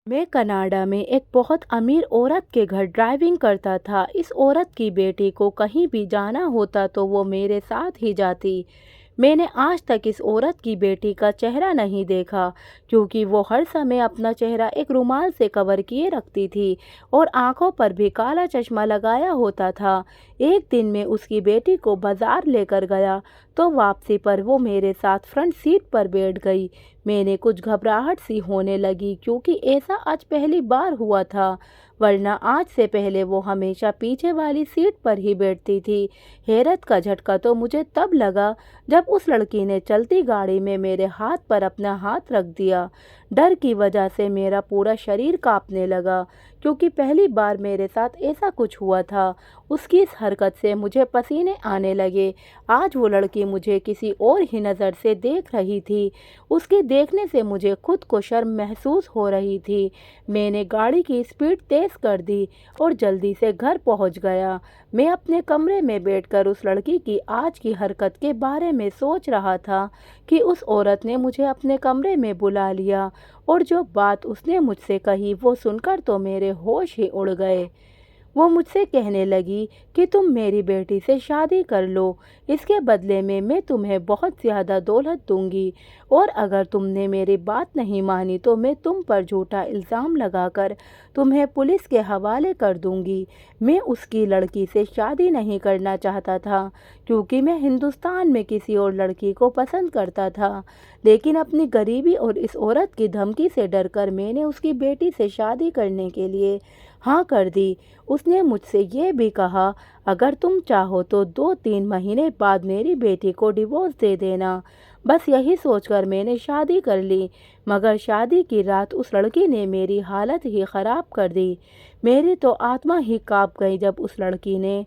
मैं कनाडा में एक बहुत अमीर औरत के घर ड्राइविंग करता था। इस औरत की बेटी को कहीं भी जाना होता तो वो मेरे साथ ही जाती। मैंने आज तक इस औरत की बेटी का चेहरा नहीं देखा, क्योंकि वो हर समय अपना चेहरा एक रुमाल से कवर किए रखती थी और आंखों पर भी काला चश्मा लगाया होता था। एक दिन मैं उसकी बेटी को बाजार लेकर गया तो वापसी पर वो मेरे साथ फ्रंट सीट पर बैठ गई। मैंने कुछ घबराहट सी होने लगी, क्योंकि ऐसा आज पहली बार हुआ था, वरना आज से पहले वो हमेशा पीछे वाली सीट पर ही बैठती थी। हैरत का झटका तो मुझे तब लगा जब उस लड़की ने चलती गाड़ी में मेरे हाथ पर अपना हाथ रख दिया। डर की वजह से मेरा पूरा शरीर कांपने लगा, क्योंकि पहली बार मेरे साथ ऐसा कुछ हुआ था। उसकी इस हरकत से मुझे पसीने आने लगे। आज वो लड़की मुझे किसी और ही नज़र से देख रही थी। उसके देखने से मुझे खुद को शर्म महसूस हो रही थी। मैंने गाड़ी की स्पीड तेज़ कर दी और जल्दी से घर पहुंच गया। मैं अपने कमरे में बैठकर उस लड़की की आज की हरकत के बारे में सोच रहा था कि उस औरत ने मुझे अपने कमरे में बुला लिया, और जो बात उसने मुझसे कही वो सुनकर तो मेरे होश ही उड़ गए। वो मुझसे कहने लगी कि तुम मेरी बेटी से शादी कर लो, इसके बदले में मैं तुम्हें बहुत ज़्यादा दौलत दूंगी, और अगर तुमने मेरी बात नहीं मानी तो मैं तुम पर झूठा इल्ज़ाम लगाकर तुम्हें पुलिस के हवाले कर दूंगी। मैं उसकी लड़की से शादी नहीं करना चाहता था, क्योंकि मैं हिंदुस्तान में किसी और लड़की को पसंद करता था, लेकिन अपनी गरीबी और इस औरत की धमकी से डरकर मैंने उसकी बेटी से शादी करने के लिए हाँ कर दी। उसने मुझसे ये भी कहा, अगर तुम चाहो तो 2-3 महीने बाद मेरी बेटी को डिवोर्स दे देना। बस यही सोचकर मैंने शादी कर ली, मगर शादी की रात उस लड़की ने मेरी हालत ही ख़राब कर दी। मेरी तो आत्मा ही कांप गई जब उस लड़की ने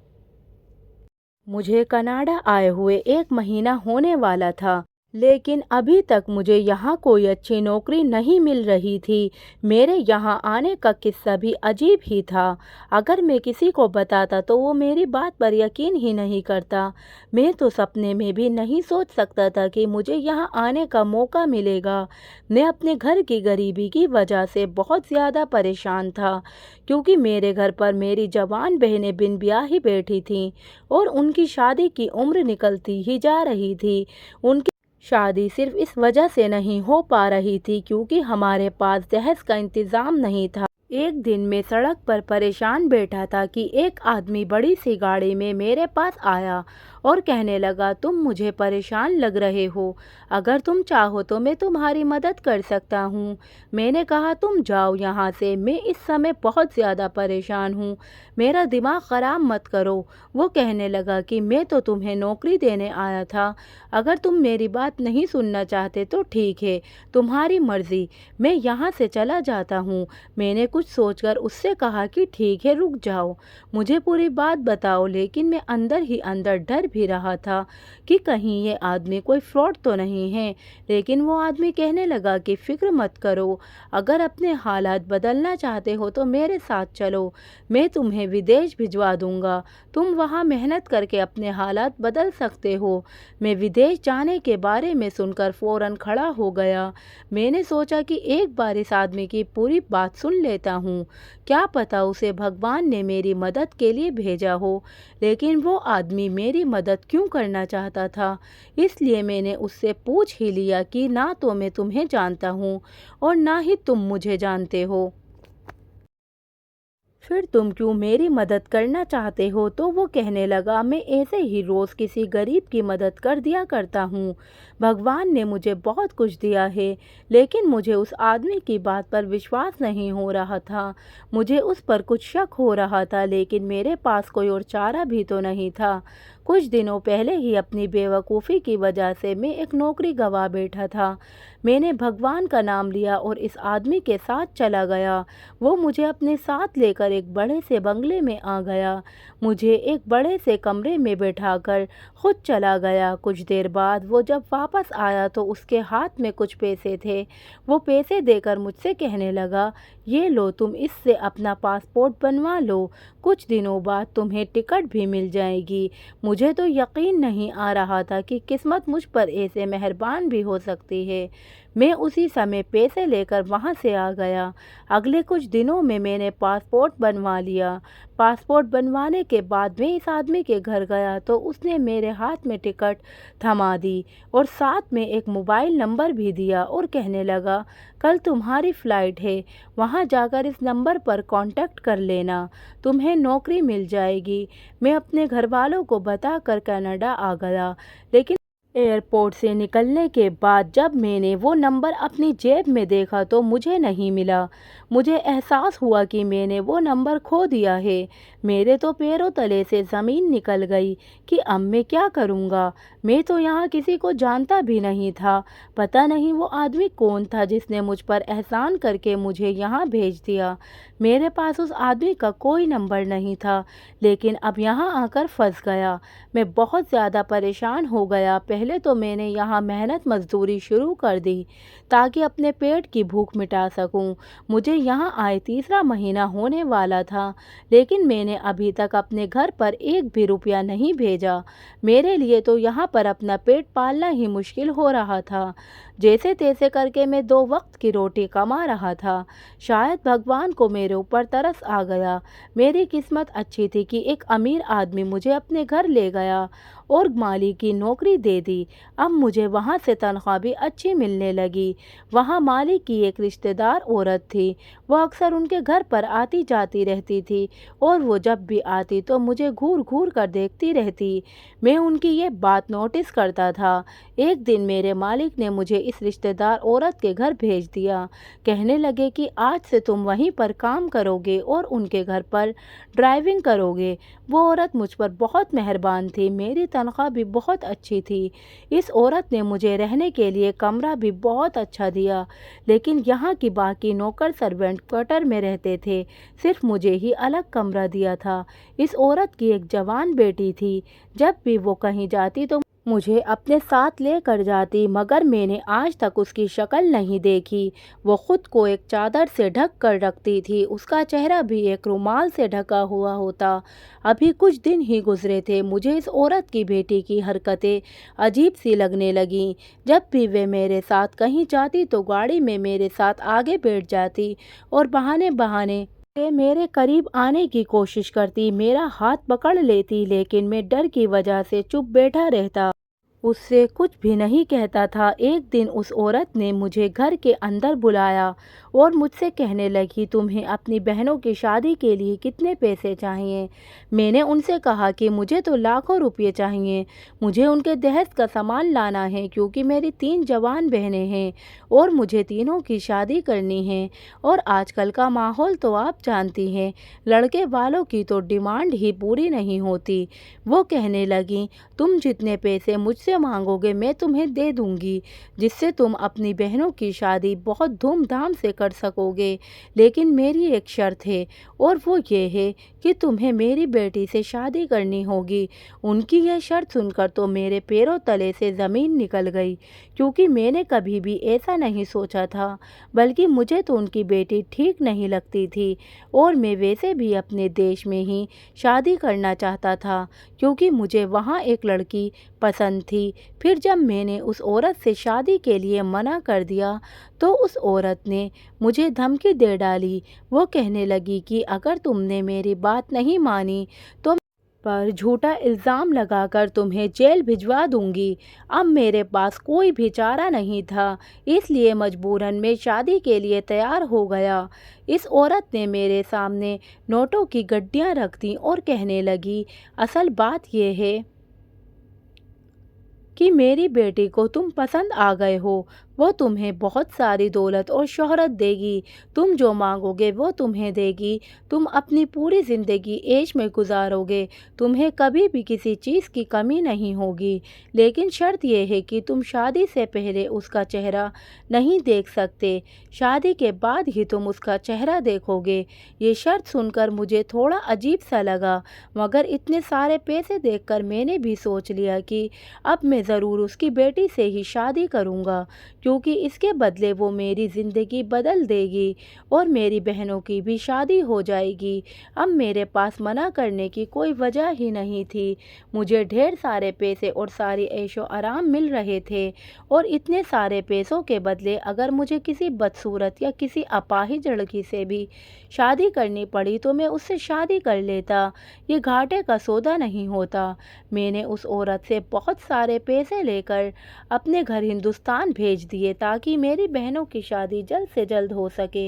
मुझे कनाडा आए हुए 1 महीना होने वाला था, लेकिन अभी तक मुझे यहाँ कोई अच्छी नौकरी नहीं मिल रही थी। मेरे यहाँ आने का किस्सा भी अजीब ही था। अगर मैं किसी को बताता तो वो मेरी बात पर यकीन ही नहीं करता। मैं तो सपने में भी नहीं सोच सकता था कि मुझे यहाँ आने का मौका मिलेगा। मैं अपने घर की गरीबी की वजह से बहुत ज़्यादा परेशान था, क्योंकि मेरे घर पर मेरी जवान बहनें बिन ब्याही बैठी थीं और उनकी शादी की उम्र निकलती ही जा रही थी। उनकी शादी सिर्फ इस वजह से नहीं हो पा रही थी क्योंकि हमारे पास दहेज का इंतज़ाम नहीं था। एक दिन मैं सड़क पर परेशान बैठा था कि एक आदमी बड़ी सी गाड़ी में मेरे पास आया और कहने लगा, तुम मुझे परेशान लग रहे हो, अगर तुम चाहो तो मैं तुम्हारी मदद कर सकता हूँ। मैंने कहा, तुम जाओ यहाँ से, मैं इस समय बहुत ज़्यादा परेशान हूँ, मेरा दिमाग ख़राब मत करो। वो कहने लगा कि मैं तो तुम्हें नौकरी देने आया था, अगर तुम मेरी बात नहीं सुनना चाहते तो ठीक है, तुम्हारी मर्ज़ी, मैं यहाँ से चला जाता हूँ। मैंने कुछ सोचकर उससे कहा कि ठीक है, रुक जाओ, मुझे पूरी बात बताओ। लेकिन मैं अंदर ही अंदर डर भी रहा था कि कहीं ये आदमी कोई फ्रॉड तो नहीं है। लेकिन वो आदमी कहने लगा कि फ़िक्र मत करो, अगर अपने हालात बदलना चाहते हो तो मेरे साथ चलो, मैं तुम्हें विदेश भिजवा दूंगा, तुम वहाँ मेहनत करके अपने हालात बदल सकते हो। मैं विदेश जाने के बारे में सुनकर फ़ौरन खड़ा हो गया। मैंने सोचा कि एक बार इस आदमी की पूरी बात सुन लेता हूँ, क्या पता उसे भगवान ने मेरी मदद के लिए भेजा हो। लेकिन वो आदमी मेरी मदद क्यों करना चाहता था, इसलिए मैंने उससे पूछ ही लिया कि ना तो मैं तुम्हें जानता हूँ और ना ही तुम मुझे जानते हो, फिर तुम क्यों मेरी मदद करना चाहते हो। तो वो कहने लगा, मैं ऐसे ही रोज़ किसी गरीब की मदद कर दिया करता हूँ, भगवान ने मुझे बहुत कुछ दिया है। लेकिन मुझे उस आदमी की बात पर विश्वास नहीं हो रहा था, मुझे उस पर कुछ शक हो रहा था, लेकिन मेरे पास कोई और चारा भी तो नहीं था। कुछ दिनों पहले ही अपनी बेवकूफ़ी की वजह से मैं एक नौकरी गंवा बैठा था। मैंने भगवान का नाम लिया और इस आदमी के साथ चला गया। वो मुझे अपने साथ लेकर एक बड़े से बंगले में आ गया, मुझे एक बड़े से कमरे में बैठाकर खुद चला गया। कुछ देर बाद वो जब वापस आया तो उसके हाथ में कुछ पैसे थे। वो पैसे देकर मुझसे कहने लगा, ये लो, तुम इससे अपना पासपोर्ट बनवा लो, कुछ दिनों बाद तुम्हें टिकट भी मिल जाएगी। मुझे तो यकीन नहीं आ रहा था कि किस्मत मुझ पर ऐसे मेहरबान भी हो सकती है। मैं उसी समय पैसे लेकर वहाँ से आ गया। अगले कुछ दिनों में मैंने पासपोर्ट बनवा लिया। पासपोर्ट बनवाने के बाद मैं इस आदमी के घर गया तो उसने मेरे हाथ में टिकट थमा दी और साथ में एक मोबाइल नंबर भी दिया और कहने लगा, कल तुम्हारी फ़्लाइट है, वहाँ जाकर इस नंबर पर कांटेक्ट कर लेना, तुम्हें नौकरी मिल जाएगी। मैं अपने घर वालों को बताकर कनाडा आ गया, लेकिन एयरपोर्ट से निकलने के बाद जब मैंने वो नंबर अपनी जेब में देखा तो मुझे नहीं मिला। मुझे एहसास हुआ कि मैंने वो नंबर खो दिया है। मेरे तो पैरों तले से ज़मीन निकल गई कि अब मैं क्या करूँगा। मैं तो यहाँ किसी को जानता भी नहीं था। पता नहीं वो आदमी कौन था जिसने मुझ पर एहसान करके मुझे यहाँ भेज दिया। मेरे पास उस आदमी का कोई नंबर नहीं था, लेकिन अब यहाँ आकर फंस गया। मैं बहुत ज़्यादा परेशान हो गया। पहले तो मैंने यहाँ मेहनत मजदूरी शुरू कर दी ताकि अपने पेट की भूख मिटा सकूं। मुझे यहाँ आए तीसरा महीना होने वाला था, लेकिन मैंने अभी तक अपने घर पर एक भी रुपया नहीं भेजा। मेरे लिए तो यहाँ पर अपना पेट पालना ही मुश्किल हो रहा था। जैसे तैसे करके मैं 2 वक्त की रोटी कमा रहा था। शायद भगवान को मेरे ऊपर तरस आ गया। मेरी किस्मत अच्छी थी कि एक अमीर आदमी मुझे अपने घर ले गया और माली की नौकरी दे दी। अब मुझे वहाँ से तनख्वाह भी अच्छी मिलने लगी। वहाँ माली की एक रिश्तेदार औरत थी। वो अक्सर उनके घर पर आती जाती रहती थी और वो जब भी आती तो मुझे घूर घूर कर देखती रहती। मैं उनकी ये बात नोटिस करता था। एक दिन मेरे मालिक ने मुझे इस रिश्तेदार औरत के घर भेज दिया। कहने लगे कि आज से तुम वहीं पर काम करोगे और उनके घर पर ड्राइविंग करोगे। वो औरत मुझ पर बहुत मेहरबान थी। मेरी तनख्वाह भी बहुत अच्छी थी। इस औरत ने मुझे रहने के लिए कमरा भी बहुत अच्छा दिया, लेकिन यहाँ की बाकी नौकर सर्वेंट क्वार्टर में रहते थे। सिर्फ मुझे ही अलग कमरा दिया था। इस औरत की एक जवान बेटी थी। जब भी वो कहीं जाती तो मुझे अपने साथ लेकर जाती, मगर मैंने आज तक उसकी शक्ल नहीं देखी। वो खुद को एक चादर से ढक कर रखती थी। उसका चेहरा भी एक रुमाल से ढका हुआ होता। अभी कुछ दिन ही गुजरे थे, मुझे इस औरत की बेटी की हरकतें अजीब सी लगने लगीं। जब भी वे मेरे साथ कहीं जाती तो गाड़ी में मेरे साथ आगे बैठ जाती और बहाने बहाने से मेरे करीब आने की कोशिश करती। मेरा हाथ पकड़ लेती, लेकिन मैं डर की वजह से चुप बैठा रहता, उससे कुछ भी नहीं कहता था। एक दिन उस औरत ने मुझे घर के अंदर बुलाया और मुझसे कहने लगी, तुम्हें अपनी बहनों की शादी के लिए कितने पैसे चाहिए? मैंने उनसे कहा कि मुझे तो लाखों रुपये चाहिए। मुझे उनके दहेज का सामान लाना है क्योंकि मेरी 3 जवान बहनें हैं और मुझे तीनों की शादी करनी है। और आजकल का माहौल तो आप जानती हैं, लड़के वालों की तो डिमांड ही पूरी नहीं होती। वो कहने लगी, तुम जितने पैसे मुझसे मांगोगे मैं तुम्हें दे दूंगी, जिससे तुम अपनी बहनों की शादी बहुत धूमधाम से कर सकोगे। लेकिन मेरी एक शर्त है और वो ये है कि तुम्हें मेरी बेटी से शादी करनी होगी। उनकी यह शर्त सुनकर तो मेरे पैरों तले से ज़मीन निकल गई, क्योंकि मैंने कभी भी ऐसा नहीं सोचा था। बल्कि मुझे तो उनकी बेटी ठीक नहीं लगती थी और मैं वैसे भी अपने देश में ही शादी करना चाहता था, क्योंकि मुझे वहाँ एक लड़की पसंद थी। फिर जब मैंने उस औरत से शादी के लिए मना कर दिया तो उस औरत ने मुझे धमकी दे डाली। वो कहने लगी कि अगर तुमने मेरी बात नहीं मानी तो पर झूठा इल्ज़ाम लगाकर तुम्हें जेल भिजवा दूंगी। अब मेरे पास कोई भी चारा नहीं था, इसलिए मजबूरन मैं शादी के लिए तैयार हो गया। इस औरत ने मेरे सामने नोटों की गड्डियाँ रख दी और कहने लगी, असल बात यह है कि मेरी बेटी को तुम पसंद आ गए हो। वो तुम्हें बहुत सारी दौलत और शोहरत देगी। तुम जो मांगोगे वो तुम्हें देगी। तुम अपनी पूरी ज़िंदगी ऐश में गुजारोगे। तुम्हें कभी भी किसी चीज़ की कमी नहीं होगी। लेकिन शर्त यह है कि तुम शादी से पहले उसका चेहरा नहीं देख सकते। शादी के बाद ही तुम उसका चेहरा देखोगे। ये शर्त सुनकर मुझे थोड़ा अजीब सा लगा, मगर इतने सारे पैसे देखकर मैंने भी सोच लिया कि अब मैं ज़रूर उसकी बेटी से ही शादी करूँगा, क्योंकि इसके बदले वो मेरी ज़िंदगी बदल देगी और मेरी बहनों की भी शादी हो जाएगी। अब मेरे पास मना करने की कोई वजह ही नहीं थी। मुझे ढेर सारे पैसे और सारी ऐशो आराम मिल रहे थे और इतने सारे पैसों के बदले अगर मुझे किसी बदसूरत या किसी अपाहिज लड़की से भी शादी करनी पड़ी तो मैं उससे शादी कर लेता। ये घाटे का सौदा नहीं होता। मैंने उस औरत से बहुत सारे पैसे लेकर अपने घर हिंदुस्तान भेज दिए ताकि मेरी बहनों की शादी जल्द से जल्द हो सके।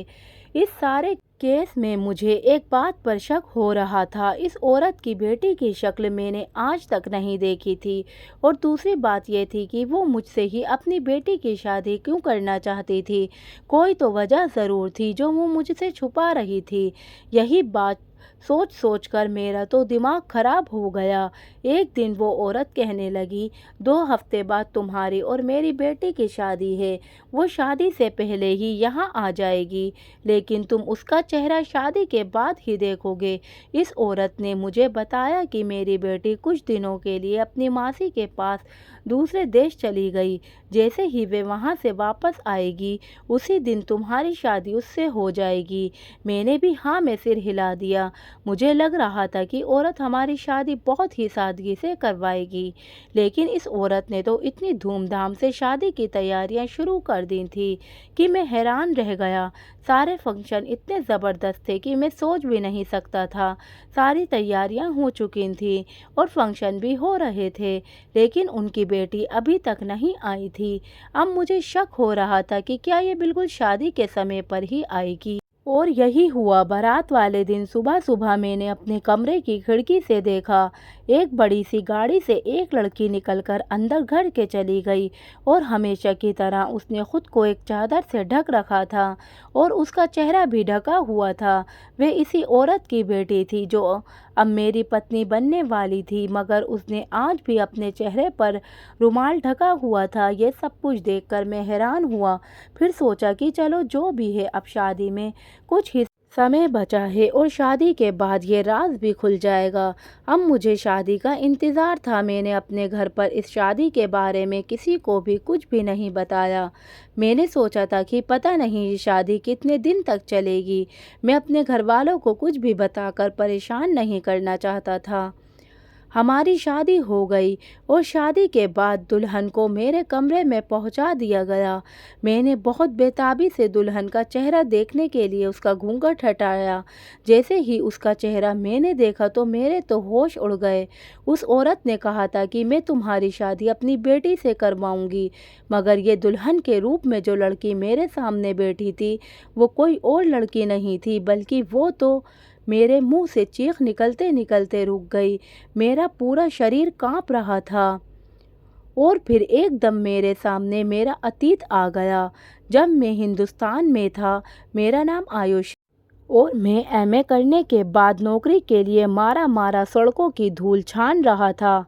इस सारे केस में मुझे एक बात पर शक हो रहा था, इस औरत की बेटी की शक्ल मैंने आज तक नहीं देखी थी और दूसरी बात यह थी कि वो मुझसे ही अपनी बेटी की शादी क्यों करना चाहती थी। कोई तो वजह ज़रूर थी जो वो मुझसे छुपा रही थी। यही बात सोच सोच कर मेरा तो दिमाग खराब हो गया। एक दिन वो औरत कहने लगी, 2 हफ्ते बाद तुम्हारी और मेरी बेटी की शादी है। वो शादी से पहले ही यहाँ आ जाएगी, लेकिन तुम उसका चेहरा शादी के बाद ही देखोगे। इस औरत ने मुझे बताया कि मेरी बेटी कुछ दिनों के लिए अपनी मासी के पास दूसरे देश चली गई। जैसे ही वे वहाँ से वापस आएगी, उसी दिन तुम्हारी शादी उससे हो जाएगी। मैंने भी हाँ में सिर हिला दिया। मुझे लग रहा था कि औरत हमारी शादी बहुत ही सादगी से करवाएगी, लेकिन इस औरत ने तो इतनी धूमधाम से शादी की तैयारियां शुरू कर दी थी कि मैं हैरान रह गया। सारे फंक्शन इतने ज़बरदस्त थे कि मैं सोच भी नहीं सकता था। सारी तैयारियां हो चुकी थीं और फंक्शन भी हो रहे थे, लेकिन उनकी बेटी अभी तक नहीं आई थी। अब मुझे शक हो रहा था कि क्या ये बिल्कुल शादी के समय पर ही आएगी। और यही हुआ। बारात वाले दिन सुबह सुबह मैंने अपने कमरे की खिड़की से देखा, एक बड़ी सी गाड़ी से एक लड़की निकलकर अंदर घर के चली गई और हमेशा की तरह उसने खुद को एक चादर से ढक रखा था और उसका चेहरा भी ढका हुआ था। वे इसी औरत की बेटी थी जो अब मेरी पत्नी बनने वाली थी, मगर उसने आज भी अपने चेहरे पर रुमाल ढका हुआ था। ये सब कुछ देखकर मैं हैरान हुआ। फिर सोचा कि चलो जो भी है, अब शादी में कुछ ही समय बचा है और शादी के बाद ये राज भी खुल जाएगा। अब मुझे शादी का इंतज़ार था। मैंने अपने घर पर इस शादी के बारे में किसी को भी कुछ भी नहीं बताया। मैंने सोचा था कि पता नहीं ये शादी कितने दिन तक चलेगी। मैं अपने घर वालों को कुछ भी बताकर परेशान नहीं करना चाहता था। हमारी शादी हो गई और शादी के बाद दुल्हन को मेरे कमरे में पहुंचा दिया गया। मैंने बहुत बेताबी से दुल्हन का चेहरा देखने के लिए उसका घूंघट हटाया। जैसे ही उसका चेहरा मैंने देखा तो मेरे तो होश उड़ गए। उस औरत ने कहा था कि मैं तुम्हारी शादी अपनी बेटी से करवाऊंगी, मगर ये दुल्हन के रूप में जो लड़की मेरे सामने बैठी थी वो कोई और लड़की नहीं थी, बल्कि वो तो मेरे मुंह से चीख निकलते निकलते रुक गई। मेरा पूरा शरीर कांप रहा था और फिर एकदम मेरे सामने मेरा अतीत आ गया। जब मैं हिंदुस्तान में था, मेरा नाम आयुष और मैं एमए करने के बाद नौकरी के लिए मारा मारा सड़कों की धूल छान रहा था।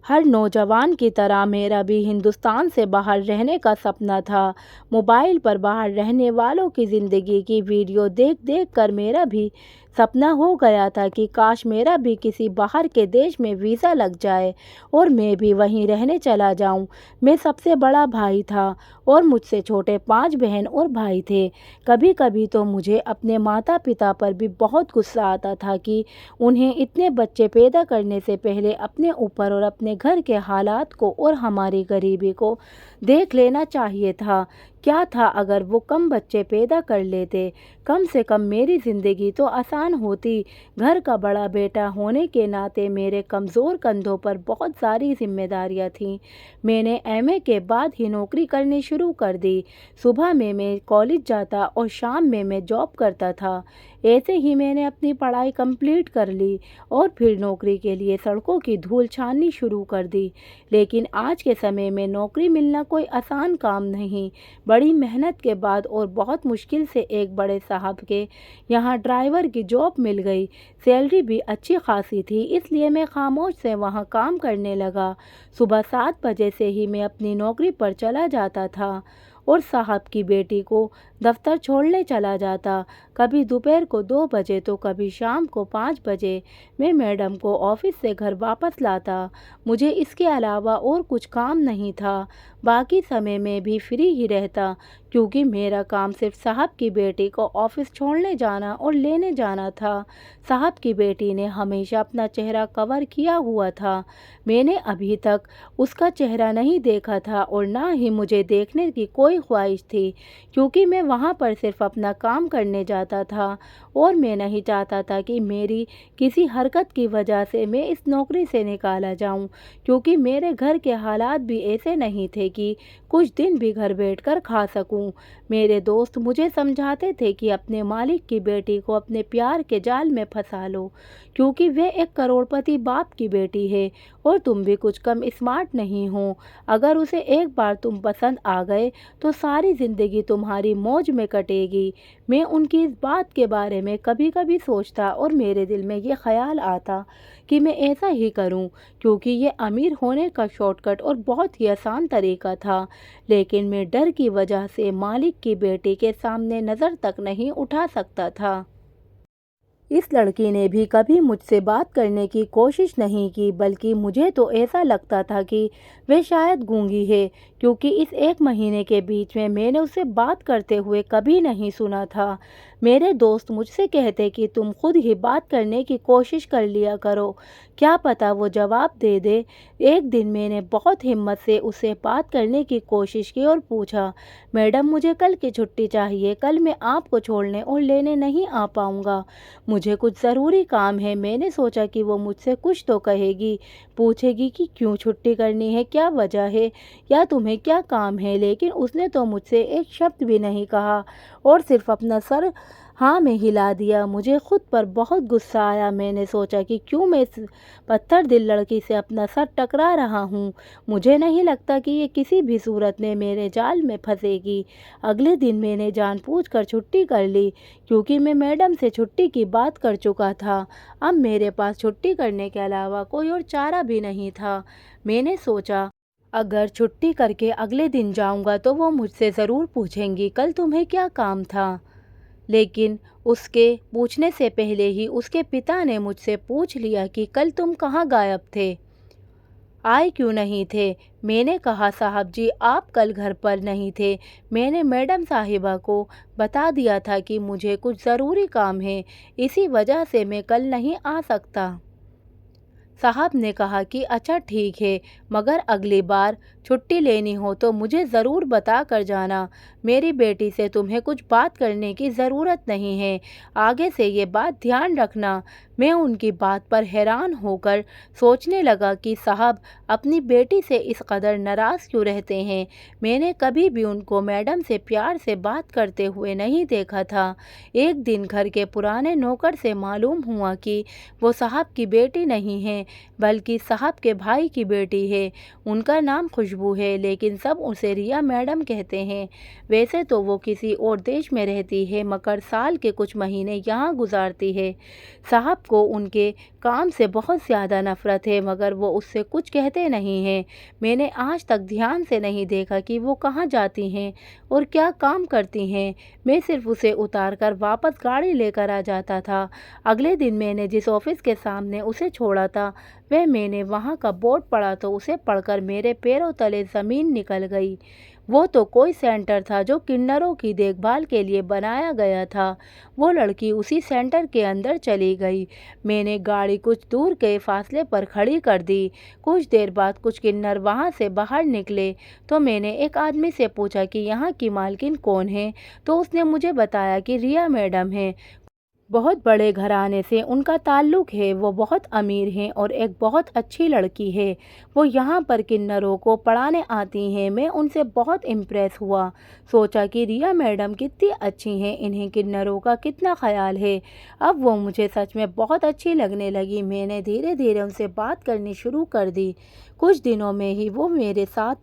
हर नौजवान की तरह मेरा भी हिंदुस्तान से बाहर रहने का सपना था। मोबाइल पर बाहर रहने वालों की ज़िंदगी की वीडियो देख देख कर मेरा भी सपना हो गया था कि काश मेरा भी किसी बाहर के देश में वीज़ा लग जाए और मैं भी वहीं रहने चला जाऊं। मैं सबसे बड़ा भाई था और मुझसे छोटे 5 बहन और भाई थे। कभी कभी तो मुझे अपने माता पिता पर भी बहुत गुस्सा आता था कि उन्हें इतने बच्चे पैदा करने से पहले अपने ऊपर और अपने घर के हालात को और हमारी गरीबी को देख लेना चाहिए था। क्या था अगर वो कम बच्चे पैदा कर लेते, कम से कम मेरी ज़िंदगी तो आसान होती। घर का बड़ा बेटा होने के नाते मेरे कमज़ोर कंधों पर बहुत सारी जिम्मेदारियां थीं। मैंने एमए के बाद ही नौकरी करनी शुरू कर दी। सुबह में मैं कॉलेज जाता और शाम में मैं जॉब करता था। ऐसे ही मैंने अपनी पढ़ाई कंप्लीट कर ली और फिर नौकरी के लिए सड़कों की धूल छाननी शुरू कर दी। लेकिन आज के समय में नौकरी मिलना कोई आसान काम नहीं। बड़ी मेहनत के बाद और बहुत मुश्किल से एक बड़े साहब के यहाँ ड्राइवर की जॉब मिल गई। सैलरी भी अच्छी खासी थी, इसलिए मैं खामोश से वहाँ काम करने लगा। सुबह 7 बजे से ही मैं अपनी नौकरी पर चला जाता था और साहब की बेटी को दफ्तर छोड़ने चला जाता। कभी दोपहर को 2 बजे तो कभी शाम को 5 बजे मैं मैडम को ऑफिस से घर वापस लाता। मुझे इसके अलावा और कुछ काम नहीं था। बाकी समय में भी फ्री ही रहता, क्योंकि मेरा काम सिर्फ साहब की बेटी को ऑफिस छोड़ने जाना और लेने जाना था। साहब की बेटी ने हमेशा अपना चेहरा कवर किया हुआ था। मैंने अभी तक उसका चेहरा नहीं देखा था और ना ही मुझे देखने की कोई ख्वाहिश थी, क्योंकि मैं वहाँ पर सिर्फ अपना काम करने जाता था और मैं नहीं चाहता था कि मेरी किसी हरकत की वजह से मैं इस नौकरी से निकाला जाऊं, क्योंकि मेरे घर के हालात भी ऐसे नहीं थे कि कुछ दिन भी घर बैठकर खा सकूं। मेरे दोस्त मुझे समझाते थे कि अपने मालिक की बेटी को अपने प्यार के जाल में फंसा लो, क्योंकि वे एक करोड़पति बाप की बेटी है और तुम भी कुछ कम स्मार्ट नहीं हो। अगर उसे एक बार तुम पसंद आ गए तो सारी ज़िंदगी तुम्हारी मौज में कटेगी। मैं उनकी इस बात के बारे में कभी कभी सोचता और मेरे दिल में ये ख्याल आता कि मैं ऐसा ही करूं, क्योंकि ये अमीर होने का शॉर्टकट और बहुत ही आसान तरीका था। लेकिन मैं डर की वजह से मालिक की बेटी के सामने नज़र तक नहीं उठा सकता था। इस लड़की ने भी कभी मुझसे बात करने की कोशिश नहीं की, बल्कि मुझे तो ऐसा लगता था कि वे शायद गूंगी है, क्योंकि इस 1 महीने के बीच में मैंने उसे बात करते हुए कभी नहीं सुना था। मेरे दोस्त मुझसे कहते कि तुम खुद ही बात करने की कोशिश कर लिया करो, क्या पता वो जवाब दे दे। एक दिन मैंने बहुत हिम्मत से उससे बात करने की कोशिश की और पूछा, मैडम मुझे कल की छुट्टी चाहिए, कल मैं आपको छोड़ने और लेने नहीं आ पाऊँगा, मुझे कुछ ज़रूरी काम है। मैंने सोचा कि वो मुझसे कुछ तो कहेगी, पूछेगी कि क्यों छुट्टी करनी है, क्या वजह है या तुम्हें क्या काम है, लेकिन उसने तो मुझसे एक शब्द भी नहीं कहा और सिर्फ अपना सर हाँ में हिला दिया। मुझे खुद पर बहुत गुस्सा आया। मैंने सोचा कि क्यों मैं इस पत्थर दिल लड़की से अपना सर टकरा रहा हूँ। मुझे नहीं लगता कि ये किसी भी सूरत में मेरे जाल में फंसेगी। अगले दिन मैंने जानबूझकर छुट्टी कर ली, क्योंकि मैं मैडम से छुट्टी की बात कर चुका था। अब मेरे पास छुट्टी करने के अलावा कोई और चारा भी नहीं था। मैंने सोचा, अगर छुट्टी करके अगले दिन जाऊंगा तो वो मुझसे ज़रूर पूछेंगी, कल तुम्हें क्या काम था। लेकिन उसके पूछने से पहले ही उसके पिता ने मुझसे पूछ लिया कि कल तुम कहाँ गायब थे, आए क्यों नहीं थे। मैंने कहा, साहब जी आप कल घर पर नहीं थे। मैंने मैडम साहिबा को बता दिया था कि मुझे कुछ ज़रूरी काम है, इसी वजह से मैं कल नहीं आ सकता। साहब ने कहा कि अच्छा ठीक है, मगर अगली बार छुट्टी लेनी हो तो मुझे ज़रूर बता कर जाना। मेरी बेटी से तुम्हें कुछ बात करने की ज़रूरत नहीं है, आगे से ये बात ध्यान रखना। मैं उनकी बात पर हैरान होकर सोचने लगा कि साहब अपनी बेटी से इस कदर नाराज़ क्यों रहते हैं। मैंने कभी भी उनको मैडम से प्यार से बात करते हुए नहीं देखा था। एक दिन घर के पुराने नौकर से मालूम हुआ कि वो साहब की बेटी नहीं है, बल्कि साहब के भाई की बेटी है। उनका नाम खुशबू है, लेकिन सब उसे रिया मैडम कहते हैं। वैसे तो वो किसी और देश में रहती है, मगर साल के कुछ महीने यहाँ गुजारती है। साहब को उनके काम से बहुत ज़्यादा नफ़रत है, मगर वो उससे कुछ कहते नहीं हैं। मैंने आज तक ध्यान से नहीं देखा कि वो कहाँ जाती हैं और क्या काम करती हैं। मैं सिर्फ उसे उतार कर वापस गाड़ी लेकर आ जाता था। अगले दिन मैंने जिस ऑफिस के सामने उसे छोड़ा था, मैंने वहाँ का बोर्ड पढ़ा तो उसे पढ़कर मेरे पैरों तले ज़मीन निकल गई। वो तो कोई सेंटर था जो किन्नरों की देखभाल के लिए बनाया गया था। वो लड़की उसी सेंटर के अंदर चली गई। मैंने गाड़ी कुछ दूर के फासले पर खड़ी कर दी। कुछ देर बाद कुछ किन्नर वहाँ से बाहर निकले तो मैंने एक आदमी से पूछा कि यहाँ की मालकिन कौन है, तो उसने मुझे बताया कि रिया मैडम है। बहुत बड़े घराने से उनका ताल्लुक़ है, वो बहुत अमीर हैं और एक बहुत अच्छी लड़की है। वो यहाँ पर किन्नरों को पढ़ाने आती हैं। मैं उनसे बहुत इम्प्रेस हुआ। सोचा कि रिया मैडम कितनी अच्छी हैं, इन्हें किन्नरों का कितना ख्याल है। अब वो मुझे सच में बहुत अच्छी लगने लगी। मैंने धीरे धीरे उनसे बात करनी शुरू कर दी। कुछ दिनों में ही वो मेरे साथ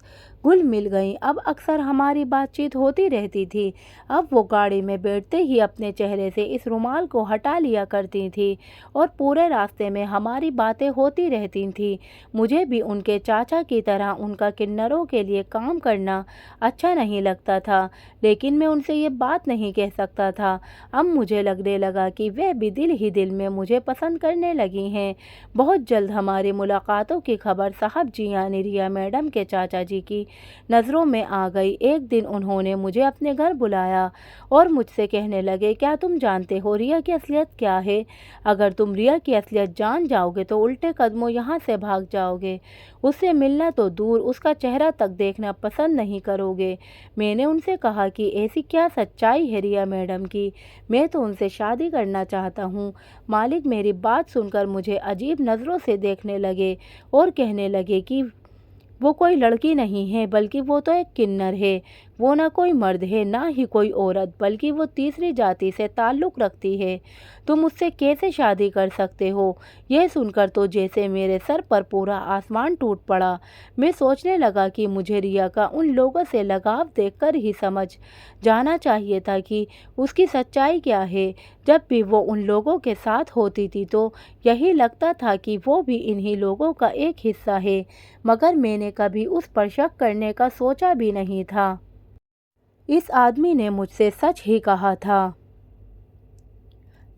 घुल मिल गईं। अब अक्सर हमारी बातचीत होती रहती थी। अब वो गाड़ी में बैठते ही अपने चेहरे से इस रुमाल को हटा लिया करती थी और पूरे रास्ते में हमारी बातें होती रहती थीं। मुझे भी उनके चाचा की तरह उनका किन्नरों के लिए काम करना अच्छा नहीं लगता था, लेकिन मैं उनसे ये बात नहीं कह सकता था। अब मुझे लगने लगा कि वह भी दिल ही दिल में मुझे पसंद करने लगी हैं। बहुत जल्द हमारी मुलाकातों की खबर साहब जी यानी रिया मैडम के चाचा जी की नज़रों में आ गई। एक दिन उन्होंने मुझे अपने घर बुलाया और मुझसे कहने लगे, क्या तुम जानते हो रिया की असलियत क्या है? अगर तुम रिया की असलियत जान जाओगे तो उल्टे कदमों यहाँ से भाग जाओगे। उससे मिलना तो दूर, उसका चेहरा तक देखना पसंद नहीं करोगे। मैंने उनसे कहा कि ऐसी क्या सच्चाई है रिया मैडम की? मैं तो उनसे शादी करना चाहता हूँ। मालिक मेरी बात सुनकर मुझे अजीब नज़रों से देखने लगे और कहने लगे कि वो कोई लड़की नहीं है, बल्कि वो तो एक किन्नर है। वो ना कोई मर्द है, ना ही कोई औरत, बल्कि वो तीसरी जाति से ताल्लुक़ रखती है। तुम उससे कैसे शादी कर सकते हो? यह सुनकर तो जैसे मेरे सर पर पूरा आसमान टूट पड़ा। मैं सोचने लगा कि मुझे रिया का उन लोगों से लगाव देखकर ही समझ जाना चाहिए था कि उसकी सच्चाई क्या है। जब भी वो उन लोगों के साथ होती थी तो यही लगता था कि वो भी इन्हीं लोगों का एक हिस्सा है, मगर मैंने कभी उस पर शक करने का सोचा भी नहीं था। इस आदमी ने मुझसे सच ही कहा था।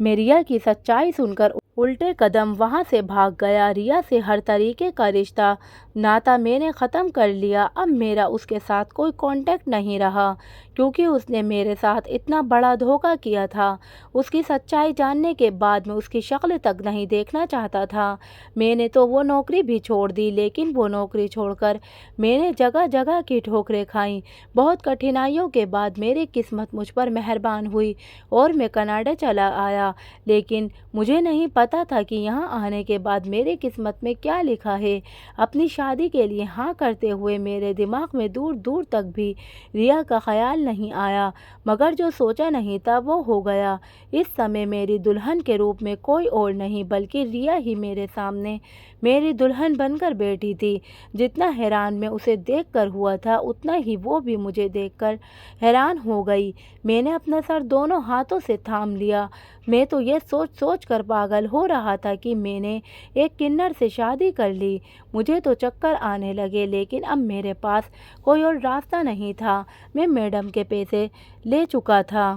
मैं रिया की सच्चाई सुनकर उल्टे कदम वहां से भाग गया। रिया से हर तरीके का रिश्ता नाता मैंने ख़त्म कर लिया। अब मेरा उसके साथ कोई कांटेक्ट नहीं रहा, क्योंकि उसने मेरे साथ इतना बड़ा धोखा किया था। उसकी सच्चाई जानने के बाद मैं उसकी शक्ल तक नहीं देखना चाहता था। मैंने तो वो नौकरी भी छोड़ दी, लेकिन वो नौकरी छोड़कर मैंने जगह जगह की ठोकरें खाईं। बहुत कठिनाइयों के बाद मेरी किस्मत मुझ पर मेहरबान हुई और मैं कनाडा चला आया। लेकिन मुझे नहीं पता था कि यहाँ आने के बाद मेरी किस्मत में क्या लिखा है। अपनी शादी के लिए हाँ करते हुए मेरे दिमाग में दूर दूर तक भी रिया का ख्याल नहीं आया, मगर जो सोचा नहीं था वो हो गया। इस समय मेरी दुल्हन के रूप में कोई और नहीं बल्कि रिया ही मेरे सामने मेरी दुल्हन बनकर बैठी थी। जितना हैरान मैं उसे देखकर हुआ था, उतना ही वो भी मुझे देखकर हैरान हो गई। मैंने अपना सर दोनों हाथों से थाम लिया। मैं तो ये सोच सोच कर पागल हो रहा था कि मैंने एक किन्नर से शादी कर ली। मुझे तो चक्कर आने लगे, लेकिन अब मेरे पास कोई और रास्ता नहीं था। मैं मैडम के पैसे ले चुका था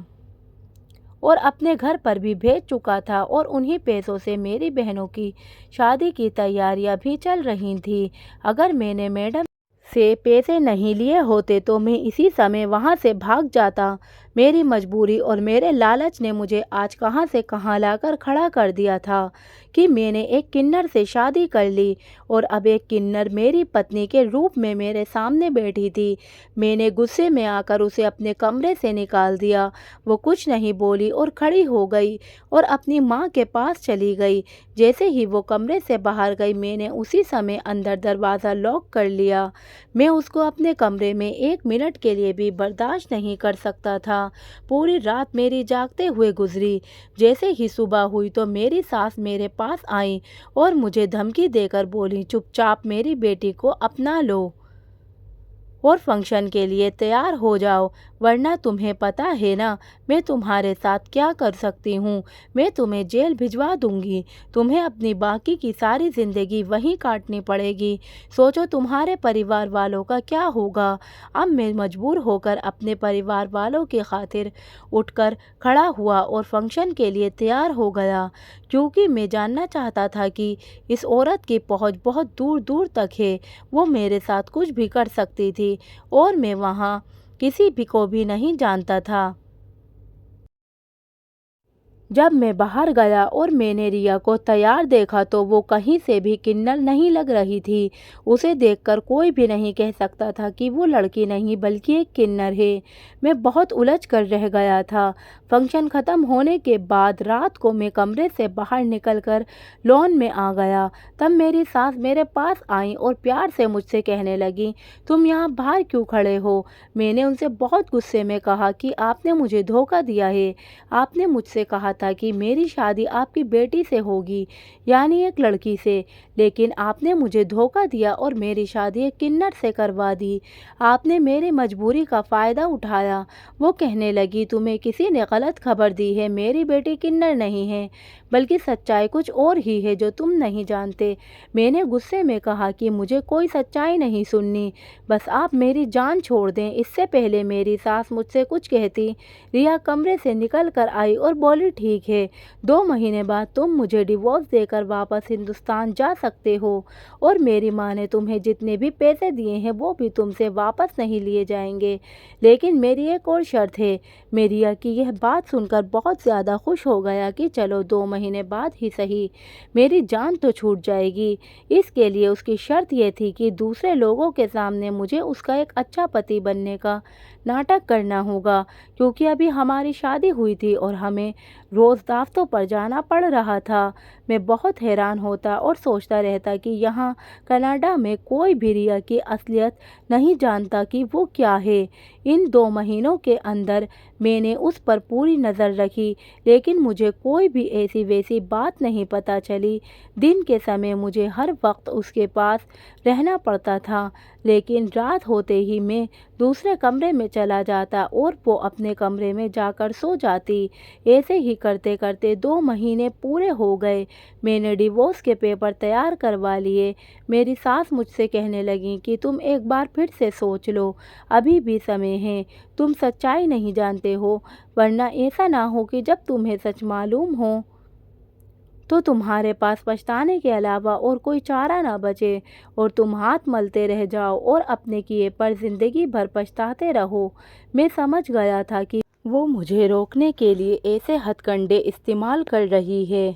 और अपने घर पर भी भेज चुका था और उन्हीं पैसों से मेरी बहनों की शादी की तैयारियां भी चल रही थी। अगर मैंने मैडम से पैसे नहीं लिए होते तो मैं इसी समय वहां से भाग जाता। मेरी मजबूरी और मेरे लालच ने मुझे आज कहां से कहां लाकर खड़ा कर दिया था कि मैंने एक किन्नर से शादी कर ली और अब एक किन्नर मेरी पत्नी के रूप में मेरे सामने बैठी थी। मैंने गुस्से में आकर उसे अपने कमरे से निकाल दिया। वो कुछ नहीं बोली और खड़ी हो गई और अपनी माँ के पास चली गई। जैसे ही वो कमरे से बाहर गई, मैंने उसी समय अंदर दरवाज़ा लॉक कर लिया। मैं उसको अपने कमरे में 1 मिनट के लिए भी बर्दाश्त नहीं कर सकता था। पूरी रात मेरी जागते हुए गुजरी। जैसे ही सुबह हुई तो मेरी सास मेरे पास आई और मुझे धमकी देकर बोली, चुपचाप मेरी बेटी को अपना लो और फंक्शन के लिए तैयार हो जाओ, वरना तुम्हें पता है ना मैं तुम्हारे साथ क्या कर सकती हूँ। मैं तुम्हें जेल भिजवा दूंगी। तुम्हें अपनी बाकी की सारी ज़िंदगी वहीं काटनी पड़ेगी। सोचो तुम्हारे परिवार वालों का क्या होगा। अब मैं मजबूर होकर अपने परिवार वालों की खातिर उठकर खड़ा हुआ और फंक्शन के लिए तैयार हो गया, क्योंकि मैं जानना चाहता था कि इस औरत की पहुँच बहुत दूर दूर तक है। वो मेरे साथ कुछ भी कर सकती थी और मैं वहाँ किसी भी को भी नहीं जानता था। जब मैं बाहर गया और मैंने रिया को तैयार देखा तो वो कहीं से भी किन्नर नहीं लग रही थी। उसे देखकर कोई भी नहीं कह सकता था कि वो लड़की नहीं बल्कि एक किन्नर है। मैं बहुत उलझ कर रह गया था। फंक्शन ख़त्म होने के बाद रात को मैं कमरे से बाहर निकलकर लॉन में आ गया। तब मेरी सास मेरे पास आई और प्यार से मुझसे कहने लगी, तुम यहाँ बाहर क्यों खड़े हो? मैंने उनसे बहुत गुस्से में कहा कि आपने मुझे धोखा दिया है। आपने मुझसे कहा था कि मेरी शादी आपकी बेटी से होगी, यानी एक लड़की से, लेकिन आपने मुझे धोखा दिया और मेरी शादी एक किन्नर से करवा दी। आपने मेरी मजबूरी का फ़ायदा उठाया। वो कहने लगी, तुम्हें किसी ने गलत खबर दी है, मेरी बेटी किन्नर नहीं है, बल्कि सच्चाई कुछ और ही है जो तुम नहीं जानते। मैंने गुस्से में कहा कि मुझे कोई सच्चाई नहीं सुननी, बस आप मेरी जान छोड़ दें। इससे पहले मेरी सास मुझसे कुछ कहती, रिया कमरे से निकल कर आई और बोली, ठीक है, 2 महीने बाद तुम मुझे डिवोर्स देकर वापस हिंदुस्तान जा सकते हो और मेरी माँ ने तुम्हें जितने भी पैसे दिए हैं वो भी तुमसे वापस नहीं लिए जाएंगे, लेकिन मेरी एक और शर्त है। मैं रिया की यह बात सुनकर बहुत ज़्यादा खुश हो गया कि चलो 2 महीने बाद ही सही, मेरी जान तो छूट जाएगी। इसके लिए उसकी शर्त यह थी कि दूसरे लोगों के सामने मुझे उसका एक अच्छा पति बनने का नाटक करना होगा, क्योंकि अभी हमारी शादी हुई थी और हमें रोज़ दावतों पर जाना पड़ रहा था। मैं बहुत हैरान होता और सोचता रहता कि यहाँ कनाडा में कोई भी रिया की असलियत नहीं जानता कि वो क्या है। इन 2 महीनों के अंदर मैंने उस पर पूरी नज़र रखी, लेकिन मुझे कोई भी ऐसी वैसी बात नहीं पता चली। दिन के समय मुझे हर वक्त उसके पास रहना पड़ता था, लेकिन रात होते ही मैं दूसरे कमरे में चला जाता और वो अपने कमरे में जाकर सो जाती। ऐसे ही करते करते 2 महीने पूरे हो गए। मैंने डिवोर्स के पेपर तैयार करवा लिए। मेरी सास मुझसे कहने लगी कि तुम एक बार फिर से सोच लो, अभी भी समय है। तुम सच्चाई नहीं जानते हो, वरना ऐसा ना हो कि जब तुम्हें सच मालूम हो तो तुम्हारे पास पछताने के अलावा और कोई चारा ना बचे और तुम हाथ मलते रह जाओ और अपने किए पर ज़िंदगी भर पछताते रहो। मैं समझ गया था कि वो मुझे रोकने के लिए ऐसे हथकंडे इस्तेमाल कर रही है।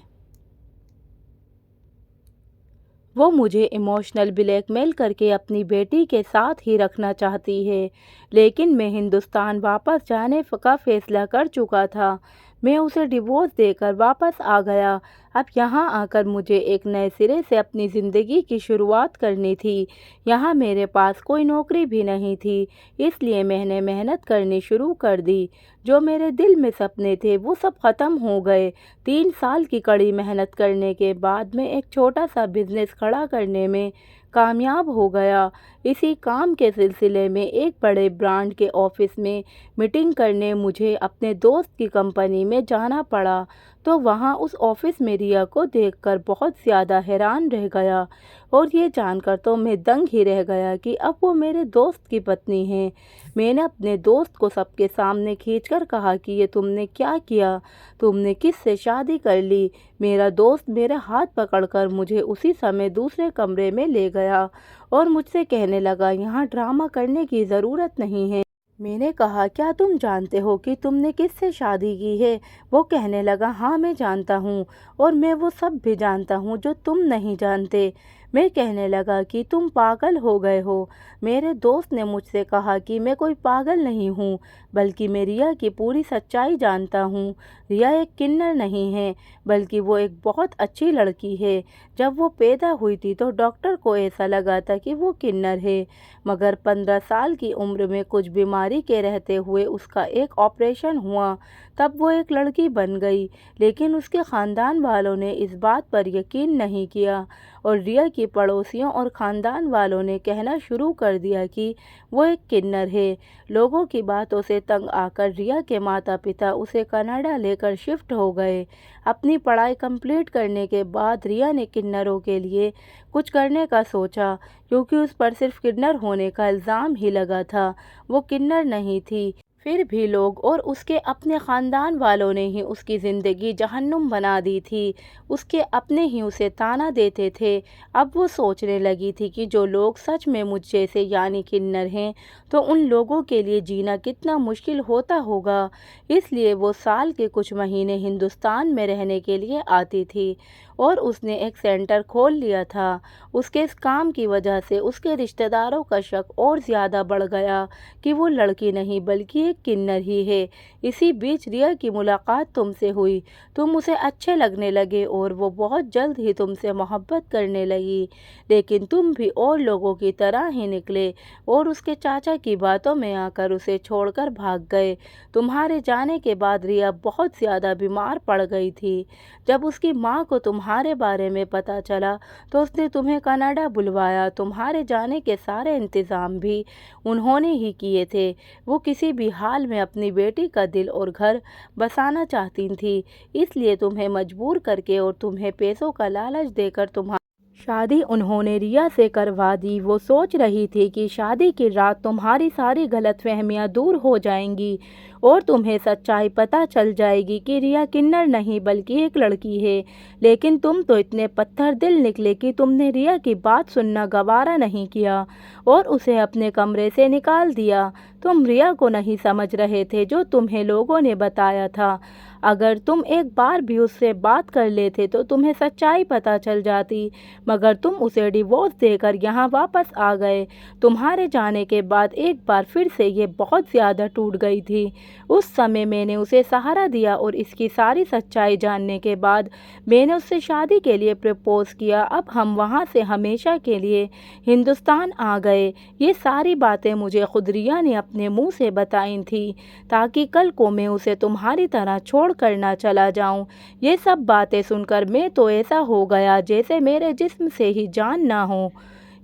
वो मुझे इमोशनल ब्लैकमेल करके अपनी बेटी के साथ ही रखना चाहती है, लेकिन मैं हिंदुस्तान वापस जाने का फ़ैसला कर चुका था। मैं उसे डिवोर्स देकर वापस आ गया। अब यहाँ आकर मुझे एक नए सिरे से अपनी ज़िंदगी की शुरुआत करनी थी। यहाँ मेरे पास कोई नौकरी भी नहीं थी, इसलिए मैंने मेहनत करनी शुरू कर दी। जो मेरे दिल में सपने थे वो सब ख़त्म हो गए। 3 साल की कड़ी मेहनत करने के बाद मैं एक छोटा सा बिजनेस खड़ा करने में कामयाब हो गया। इसी काम के सिलसिले में एक बड़े ब्रांड के ऑफिस में मीटिंग करने मुझे अपने दोस्त की कंपनी में जाना पड़ा, तो वहाँ उस ऑफिस में रिया को देखकर बहुत ज़्यादा हैरान रह गया और ये जानकर तो मैं दंग ही रह गया कि अब वो मेरे दोस्त की पत्नी है। मैंने अपने दोस्त को सबके सामने खींचकर कहा कि ये तुमने क्या किया, तुमने किससे शादी कर ली। मेरा दोस्त मेरे हाथ पकड़कर मुझे उसी समय दूसरे कमरे में ले गया और मुझसे कहने लगा, यहाँ ड्रामा करने की ज़रूरत नहीं है। मैंने कहा, क्या तुम जानते हो कि तुमने किससे शादी की है? वो कहने लगा, हाँ मैं जानता हूँ और मैं वो सब भी जानता हूँ जो तुम नहीं जानते। मैं कहने लगा कि तुम पागल हो गए हो। मेरे दोस्त ने मुझसे कहा कि मैं कोई पागल नहीं हूँ, बल्कि मैं रिया की पूरी सच्चाई जानता हूँ। रिया एक किन्नर नहीं है, बल्कि वो एक बहुत अच्छी लड़की है। जब वो पैदा हुई थी तो डॉक्टर को ऐसा लगा था कि वो किन्नर है, मगर 15 साल की उम्र में कुछ बीमारी के रहते हुए उसका एक ऑपरेशन हुआ, तब वो एक लड़की बन गई। लेकिन उसके ख़ानदान वालों ने इस बात पर यकीन नहीं किया और रिया की पड़ोसियों और ख़ानदान वालों ने कहना शुरू कर दिया कि वो एक किन्नर है। लोगों की बातों से तंग आकर रिया के माता पिता उसे कनाडा लेकर शिफ्ट हो गए। अपनी पढ़ाई कंप्लीट करने के बाद रिया ने किन्नरों के लिए कुछ करने का सोचा, क्योंकि उस पर सिर्फ किन्नर होने का इल्ज़ाम ही लगा था। वो किन्नर नहीं थी। फिर भी लोग और उसके अपने ख़ानदान वालों ने ही उसकी ज़िंदगी जहन्नुम बना दी थी। उसके अपने ही उसे ताना देते थे। अब वो सोचने लगी थी कि जो लोग सच में मुझ जैसे यानी किन्नर हैं, तो उन लोगों के लिए जीना कितना मुश्किल होता होगा। इसलिए वो साल के कुछ महीने हिंदुस्तान में रहने के लिए आती थी और उसने एक सेंटर खोल लिया था। उसके इस काम की वजह से उसके रिश्तेदारों का शक और ज़्यादा बढ़ गया कि वो लड़की नहीं बल्कि एक एक किन्नर ही है। इसी बीच रिया की मुलाकात तुमसे हुई, तुम उसे अच्छे लगने लगे और वो बहुत जल्द ही तुमसे मोहब्बत करने लगी। लेकिन तुम भी और लोगों की तरह ही निकले और उसके चाचा की बातों में आकर उसे छोड़कर भाग गए। तुम्हारे जाने के बाद रिया बहुत ज़्यादा बीमार पड़ गई थी। जब उसकी माँ को तुम्हारे बारे में पता चला तो उसने तुम्हें कनाडा बुलवाया। तुम्हारे जाने के सारे इंतज़ाम भी उन्होंने ही किए थे। वो किसी भी हाल में अपनी बेटी का दिल और घर बसाना चाहती थी, इसलिए तुम्हें मजबूर करके और तुम्हें पैसों का लालच देकर तुम्हारी शादी उन्होंने रिया से करवा दी। वो सोच रही थी कि शादी की रात तुम्हारी सारी गलतफहमियां दूर हो जाएंगी और तुम्हें सच्चाई पता चल जाएगी कि रिया किन्नर नहीं बल्कि एक लड़की है। लेकिन तुम तो इतने पत्थर दिल निकले कि तुमने रिया की बात सुनना गवारा नहीं किया और उसे अपने कमरे से निकाल दिया। तुम रिया को नहीं समझ रहे थे जो तुम्हें लोगों ने बताया था। अगर तुम एक बार भी उससे बात कर लेते तो तुम्हें सच्चाई पता चल जाती, मगर तुम उसे डिवोर्स देकर यहाँ वापस आ गए। तुम्हारे जाने के बाद एक बार फिर से ये बहुत ज़्यादा टूट गई थी। उस समय मैंने उसे सहारा दिया और इसकी सारी सच्चाई जानने के बाद मैंने उससे शादी के लिए प्रपोज किया। अब हम वहाँ से हमेशा के लिए हिंदुस्तान आ गए। ये सारी बातें मुझे खुद रिया ने अपने मुंह से बताई थी ताकि कल को मैं उसे तुम्हारी तरह छोड़ कर ना चला जाऊं। ये सब बातें सुनकर मैं तो ऐसा हो गया जैसे मेरे जिस्म से ही जान ना हो।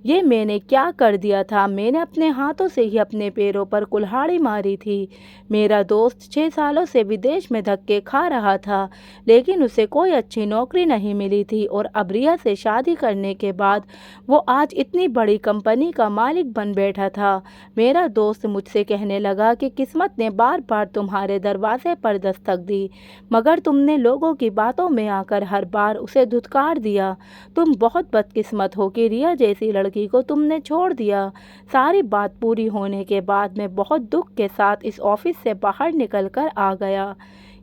ये मैंने क्या कर दिया था? मैंने अपने हाथों से ही अपने पैरों पर कुल्हाड़ी मारी थी। मेरा दोस्त 6 सालों से विदेश में धक्के खा रहा था, लेकिन उसे कोई अच्छी नौकरी नहीं मिली थी और अब रिया से शादी करने के बाद वो आज इतनी बड़ी कंपनी का मालिक बन बैठा था। मेरा दोस्त मुझसे कहने लगा कि किस्मत ने बार बार तुम्हारे दरवाजे पर दस्तक दी, मगर तुमने लोगों की बातों में आकर हर बार उसे धुतकार दिया। तुम बहुत बदकिस्मत हो कि रिया जैसी लड़की को तुमने छोड़ दिया। सारी बात पूरी होने के बाद मैं बहुत दुख के साथ इस ऑफिस से बाहर निकल कर आ गया।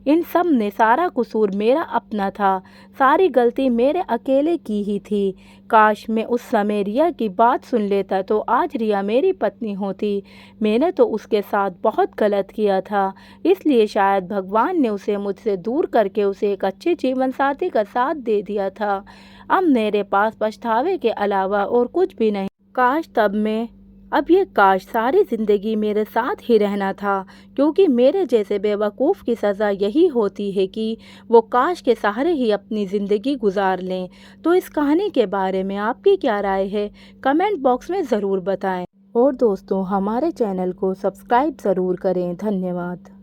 इन सब ने सारा कसूर मेरा अपना था, सारी गलती मेरे अकेले की ही थी। काश मैं उस समय रिया की बात सुन लेता तो आज रिया मेरी पत्नी होती। मैंने तो उसके साथ बहुत गलत किया था, इसलिए शायद भगवान ने उसे मुझसे दूर करके उसे एक अच्छे जीवन साथी का साथ दे दिया था। अब मेरे पास पछतावे के अलावा और कुछ भी नहीं। काश सारी ज़िंदगी मेरे साथ ही रहना था, क्योंकि मेरे जैसे बेवकूफ़ की सज़ा यही होती है कि वो काश के सहारे ही अपनी ज़िंदगी गुजार लें। तो इस कहानी के बारे में आपकी क्या राय है? कमेंट बॉक्स में ज़रूर बताएं और दोस्तों हमारे चैनल को सब्सक्राइब ज़रूर करें। धन्यवाद।